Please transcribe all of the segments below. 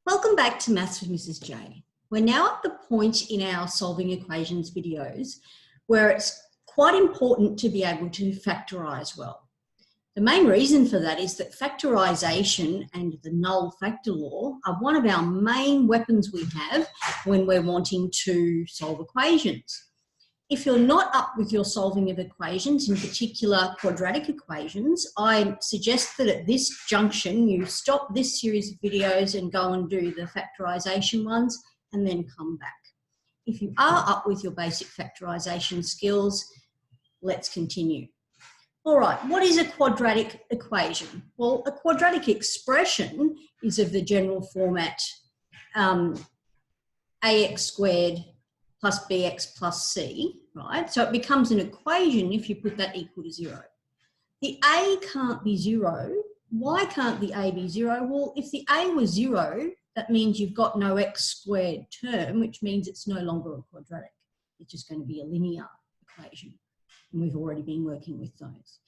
Welcome back to Maths with Mrs. J. We're now at the point in our solving equations videos where it's quite important to be able to factorise well. The main reason for that is that factorisation and the null factor law are one of our main weapons we have when we're wanting to solve equations. If you're not up with your solving of equations, in particular quadratic equations, I suggest that at this junction you stop this series of videos and go and do the factorisation ones and then come back. If you are up with your basic factorisation skills, let's continue. All right, what is a quadratic equation? Well, a quadratic expression is of the general format ax squared plus bx plus c, right? So it becomes an equation if you put that equal to 0. The a can't be 0. Why can't the a be 0? Well, if the a was 0, that means you've got no x squared term, which means it's no longer a quadratic. It's just going to be a linear equation. And we've already been working with those.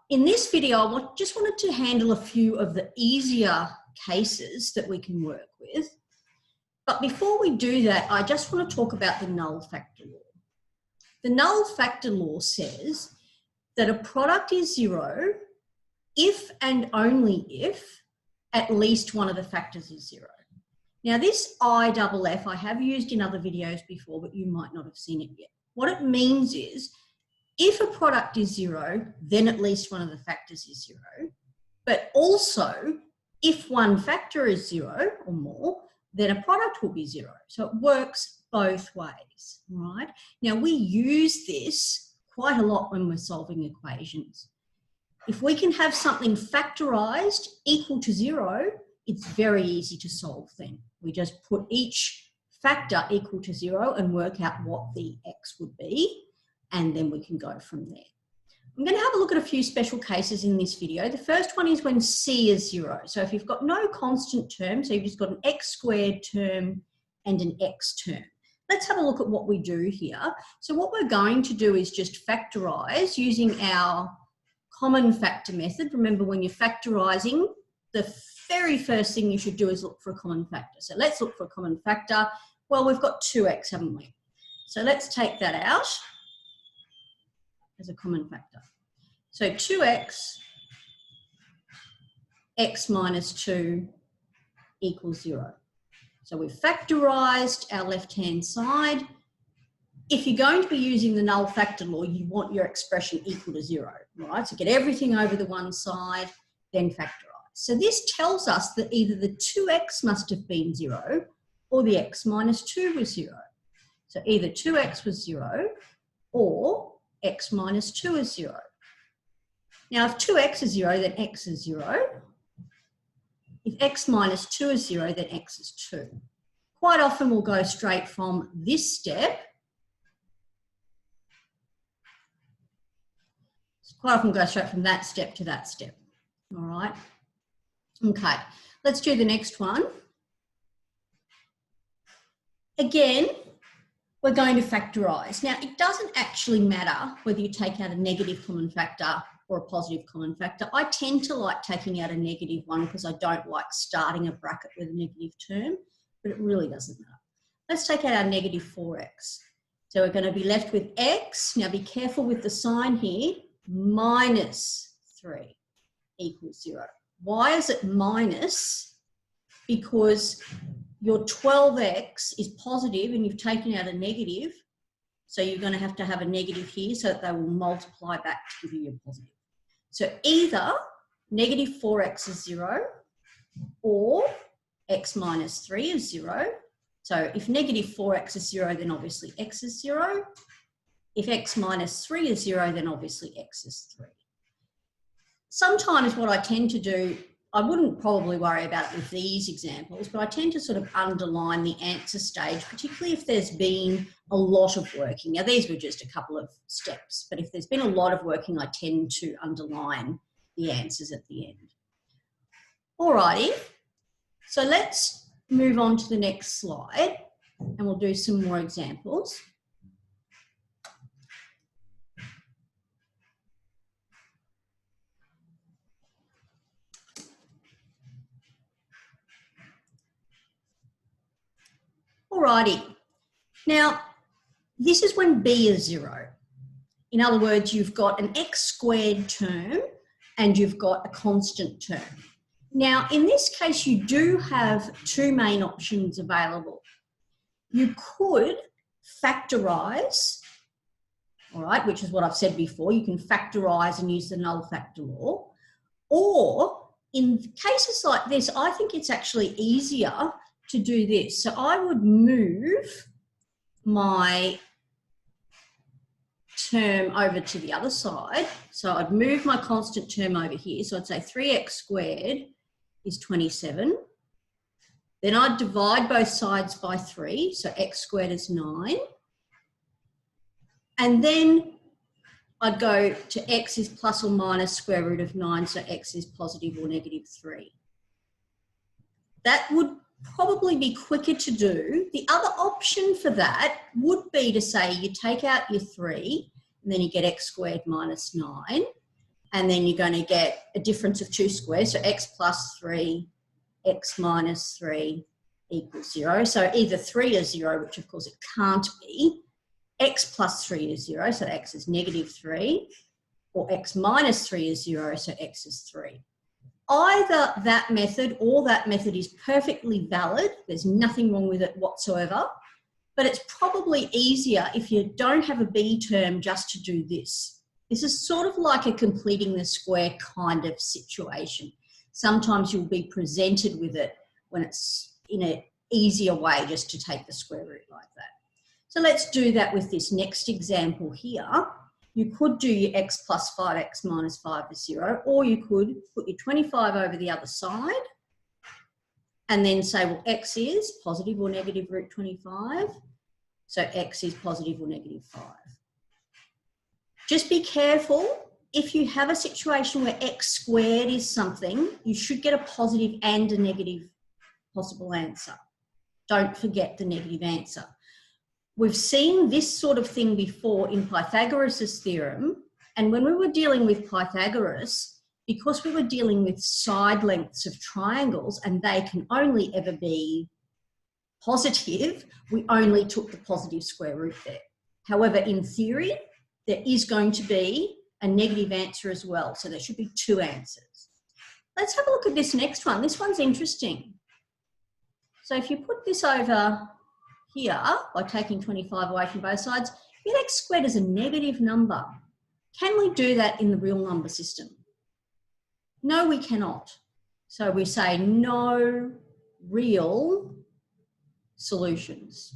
In this video, I just wanted to handle a few of the easier cases that we can work with. But before we do that, I just want to talk about the null factor law. The null factor law says that a product is 0 if and only if at least one of the factors is 0. Now this IFF I have used in other videos before, but you might not have seen it yet. What it means is if a product is 0, then at least one of the factors is 0. But also if one factor is 0 or more, then a product will be 0. So it works both ways, right? Now we use this quite a lot when we're solving equations. If we can have something factorised equal to 0, it's very easy to solve then. We just put each factor equal to 0 and work out what the x would be, and then we can go from there. I'm going to have a look at a few special cases in this video. The first one is when c is 0. So if you've got no constant term, so you've just got an x squared term and an x term. Let's have a look at what we do here. So what we're going to do is just factorise using our common factor method. Remember, when you're factorising, the very first thing you should do is look for a common factor. So let's look for a common factor. Well, we've got 2x, haven't we? So let's take that out as a common factor. So 2x, x minus 2 equals 0. So we've factorised our left-hand side. If you're going to be using the null factor law, you want your expression equal to 0, right? So get everything over the one side, then factorise. So this tells us that either the 2x must have been 0 or the x minus 2 was 0. So either 2x was 0 or x minus 2 is 0. Now, if 2x is 0, then x is 0. If x minus 2 is 0, then x is 2. Quite often we'll go straight from this step. Quite often go straight from that step to that step. All right. Okay, let's do the next one. Again, we're going to factorise. Now, it doesn't actually matter whether you take out a negative common factor or a positive common factor. I tend to like taking out a negative one because I don't like starting a bracket with a negative term, but it really doesn't matter. Let's take out our negative 4x. So we're going to be left with x. Now, be careful with the sign here. Minus 3 equals 0. Why is it minus? Because your 12x is positive and you've taken out a negative, so you're going to have a negative here so that they will multiply back to give you your positive. So either negative 4x is 0 or x minus 3 is 0. So if negative 4x is 0, then obviously x is 0. If x minus 3 is 0, then obviously x is 3. Sometimes what I tend to do, I wouldn't probably worry about it with these examples, but I tend to sort of underline the answer stage, particularly if there's been a lot of working. Now, these were just a couple of steps, but if there's been a lot of working, I tend to underline the answers at the end. Alrighty, so let's move on to the next slide and we'll do some more examples. Alrighty. Now, this is when b is 0. In other words, you've got an x squared term and you've got a constant term. Now, in this case, you do have two main options available. You could factorise, all right, which is what I've said before. You can factorise and use the null factor law. Or in cases like this, I think it's actually easier to do this. So I would move my term over to the other side. So I'd move my constant term over here. So I'd say 3x squared is 27. Then I'd divide both sides by 3. So x squared is 9. And then I'd go to x is plus or minus square root of 9. So x is positive or negative 3. That would probably be quicker to do. The other option for that would be to say you take out your 3 and then you get x squared minus 9, and then you're going to get a difference of 2 squares, so x plus 3, x minus 3 equals 0. So either 3 is 0, which of course it can't be, x plus 3 is 0, so x is negative 3, or x minus 3 is 0, so x is 3. Either that method or that method is perfectly valid. There's nothing wrong with it whatsoever, but it's probably easier if you don't have a b term just to do this. This is sort of like a completing the square kind of situation. Sometimes you'll be presented with it when it's in an easier way just to take the square root like that. So let's do that with this next example here. You could do your x plus 5x minus 5 is 0, or you could put your 25 over the other side and then say, well, x is positive or negative root 25, so x is positive or negative 5. Just be careful. If you have a situation where x squared is something, you should get a positive and a negative possible answer. Don't forget the negative answer. We've seen this sort of thing before in Pythagoras' theorem, and when we were dealing with Pythagoras, because we were dealing with side lengths of triangles and they can only ever be positive, we only took the positive square root there. However, in theory, there is going to be a negative answer as well, so there should be two answers. Let's have a look at this next one. This one's interesting. So if you put this over here, by taking 25 away from both sides, you get x squared as a negative number. Can we do that in the real number system? No, we cannot. So we say no real solutions.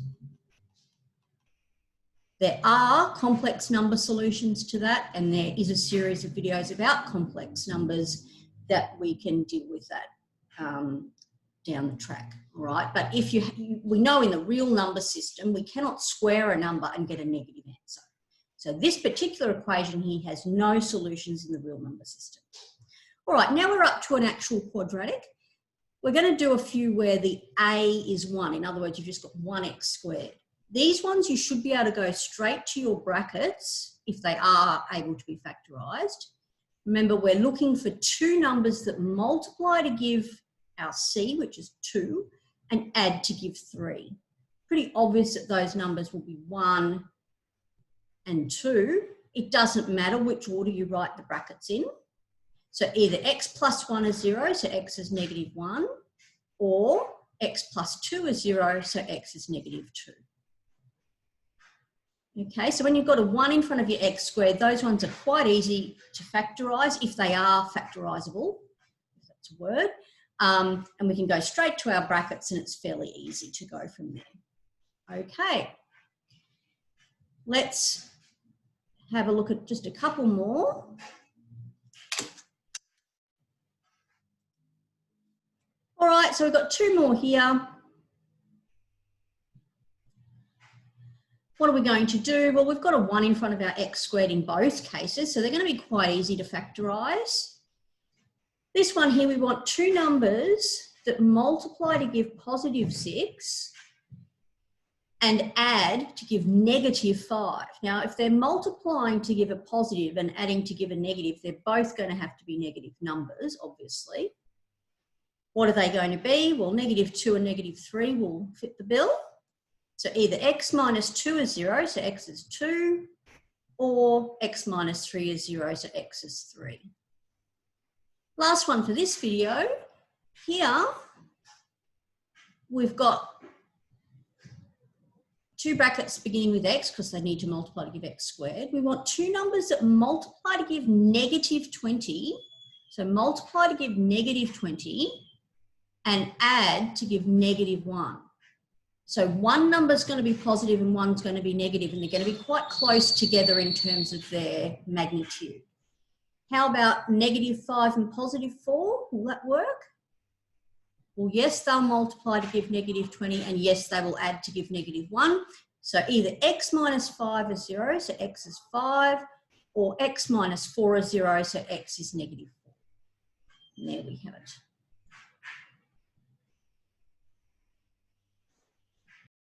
There are complex number solutions to that, and there is a series of videos about complex numbers that we can deal with that down the track, all right? But if we know in the real number system, we cannot square a number and get a negative answer. So this particular equation here has no solutions in the real number system. All right, now we're up to an actual quadratic. We're going to do a few where the a is 1. In other words, you've just got 1x squared. These ones you should be able to go straight to your brackets if they are able to be factorised. Remember, we're looking for two numbers that multiply to give our c, which is 2, and add to give 3. Pretty obvious that those numbers will be 1 and 2. It doesn't matter which order you write the brackets in. So either x plus 1 is 0, so x is negative 1, or x plus 2 is 0, so x is negative 2. Okay, so when you've got a 1 in front of your x squared, those ones are quite easy to factorise if they are factorisable, if that's a word. And we can go straight to our brackets and it's fairly easy to go from there. Okay, let's have a look at just a couple more. All right, so we've got two more here. What are we going to do? Well, we've got a 1 in front of our x squared in both cases, so they're going to be quite easy to factorise. This one here, we want two numbers that multiply to give positive 6 and add to give negative 5. Now, if they're multiplying to give a positive and adding to give a negative, they're both going to have to be negative numbers, obviously. What are they going to be? Well, negative 2 and negative 3 will fit the bill. So either x minus 2 is 0, so x is 2, or x minus 3 is 0, so x is 3. Last one for this video. Here, we've got two brackets beginning with x because they need to multiply to give x squared. We want two numbers that multiply to give negative 20. So multiply to give negative 20 and add to give negative 1. So one number is going to be positive and one's going to be negative, and they're going to be quite close together in terms of their magnitude. How about negative 5 and positive 4? Will that work? Well, yes, they'll multiply to give negative 20, and yes, they will add to give negative 1. So either x minus 5 is 0, so x is 5, or x minus 4 is 0, so x is negative 4. And there we have it.